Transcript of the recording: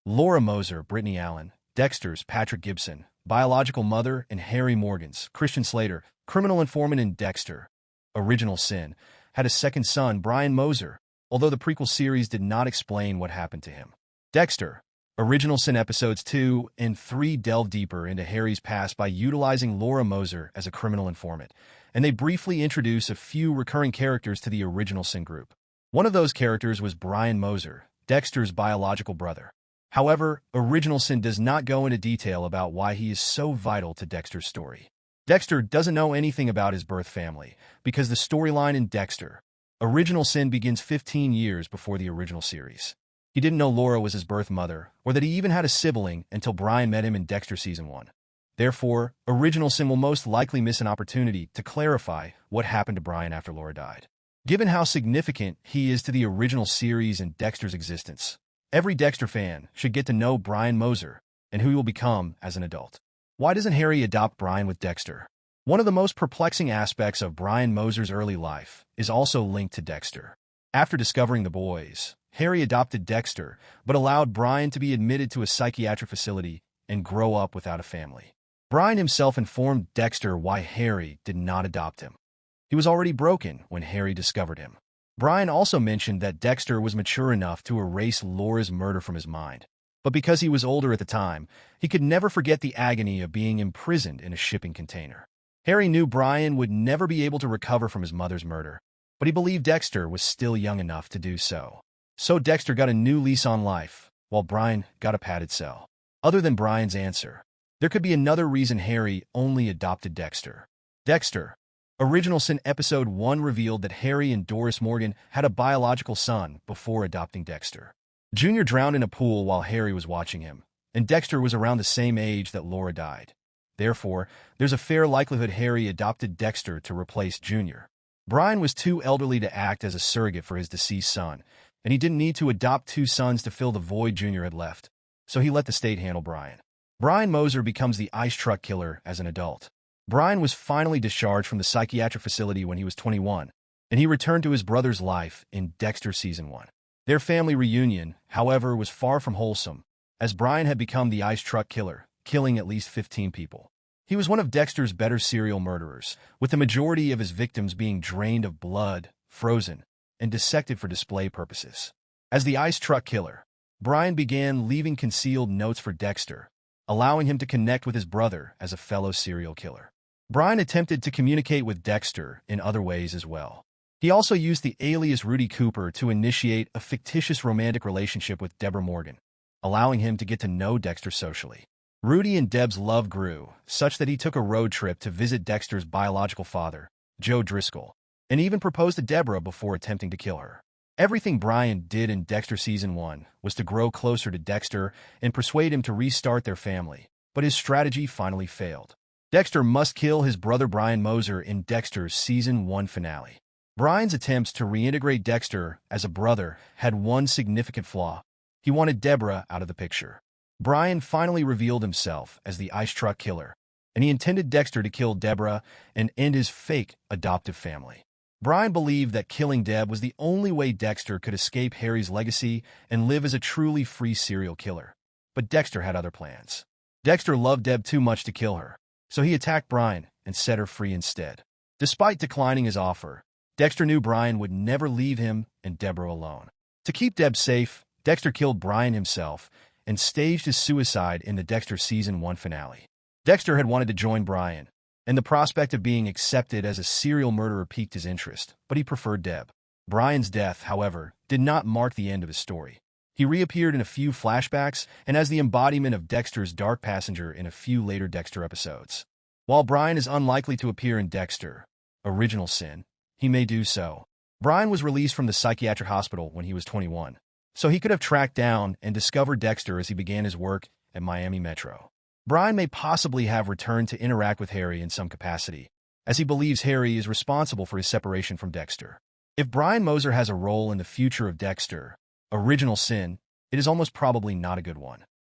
Laura Moser, Brittany Allen, Dexter's Patrick Gibson, biological mother, and Harry Morgan's Christian Slater, criminal informant in Dexter. Original Sin had a second son, Brian Moser, although the prequel series did not explain what happened to him. Dexter. Original Sin episodes 2 and 3 delve deeper into Harry's past by utilizing Laura Moser as a criminal informant, and they briefly introduce a few recurring characters to the Original Sin group. One of those characters was Brian Moser, Dexter's biological brother. However, Original Sin does not go into detail about why he is so vital to Dexter's story. Dexter doesn't know anything about his birth family, because the storyline in Dexter, Original Sin, begins 15 years before the original series. He didn't know Laura was his birth mother, or that he even had a sibling until Brian met him in Dexter Season 1. Therefore, Original Sin will most likely miss an opportunity to clarify what happened to Brian after Laura died. Given how significant he is to the original series and Dexter's existence, every Dexter fan should get to know Brian Moser and who he will become as an adult. Why doesn't Harry adopt Brian with Dexter? One of the most perplexing aspects of Brian Moser's early life is also linked to Dexter. After discovering the boys, Harry adopted Dexter, but allowed Brian to be admitted to a psychiatric facility and grow up without a family. Brian himself informed Dexter why Harry did not adopt him. He was already broken when Harry discovered him. Brian also mentioned that Dexter was mature enough to erase Laura's murder from his mind. But because he was older at the time, he could never forget the agony of being imprisoned in a shipping container. Harry knew Brian would never be able to recover from his mother's murder, but he believed Dexter was still young enough to do so. So Dexter got a new lease on life, while Brian got a padded cell. Other than Brian's answer, there could be another reason Harry only adopted Dexter. Dexter. Original Sin Episode 1 revealed that Harry and Doris Morgan had a biological son before adopting Dexter. Junior drowned in a pool while Harry was watching him, and Dexter was around the same age that Laura died. Therefore, there's a fair likelihood Harry adopted Dexter to replace Junior. Brian was too elderly to act as a surrogate for his deceased son, and he didn't need to adopt two sons to fill the void Junior had left, so he let the state handle Brian. Brian Moser becomes the ice truck killer as an adult. Brian was finally discharged from the psychiatric facility when he was 21, and he returned to his brother's life in Dexter Season 1. Their family reunion, however, was far from wholesome, as Brian had become the ice truck killer, killing at least 15 people. He was one of Dexter's better serial murderers, with the majority of his victims being drained of blood, frozen, and dissected for display purposes. As the ice truck killer, Brian began leaving concealed notes for Dexter, allowing him to connect with his brother as a fellow serial killer. Brian attempted to communicate with Dexter in other ways as well. He also used the alias Rudy Cooper to initiate a fictitious romantic relationship with Deborah Morgan, allowing him to get to know Dexter socially. Rudy and Deb's love grew, such that he took a road trip to visit Dexter's biological father, Joe Driscoll, and even proposed to Deborah before attempting to kill her. Everything Brian did in Dexter Season 1 was to grow closer to Dexter and persuade him to restart their family, but his strategy finally failed. Dexter must kill his brother Brian Moser in Dexter's Season 1 finale. Brian's attempts to reintegrate Dexter as a brother had one significant flaw. He wanted Deborah out of the picture. Brian finally revealed himself as the ice truck killer, and he intended Dexter to kill Deborah and end his fake adoptive family. Brian believed that killing Deb was the only way Dexter could escape Harry's legacy and live as a truly free serial killer. But Dexter had other plans. Dexter loved Deb too much to kill her, so he attacked Brian and set her free instead. Despite declining his offer, Dexter knew Brian would never leave him and Deborah alone. To keep Deb safe, Dexter killed Brian himself and staged his suicide in the Dexter Season 1 finale. Dexter had wanted to join Brian, and the prospect of being accepted as a serial murderer piqued his interest, but he preferred Deb. Brian's death, however, did not mark the end of his story. He reappeared in a few flashbacks and as the embodiment of Dexter's dark passenger in a few later Dexter episodes. While Brian is unlikely to appear in Dexter, Original Sin, he may do so. Brian was released from the psychiatric hospital when he was 21, so he could have tracked down and discovered Dexter as he began his work at Miami Metro. Brian may possibly have returned to interact with Harry in some capacity, as he believes Harry is responsible for his separation from Dexter. If Brian Moser has a role in the future of Dexter, Original Sin, it is almost probably not a good one.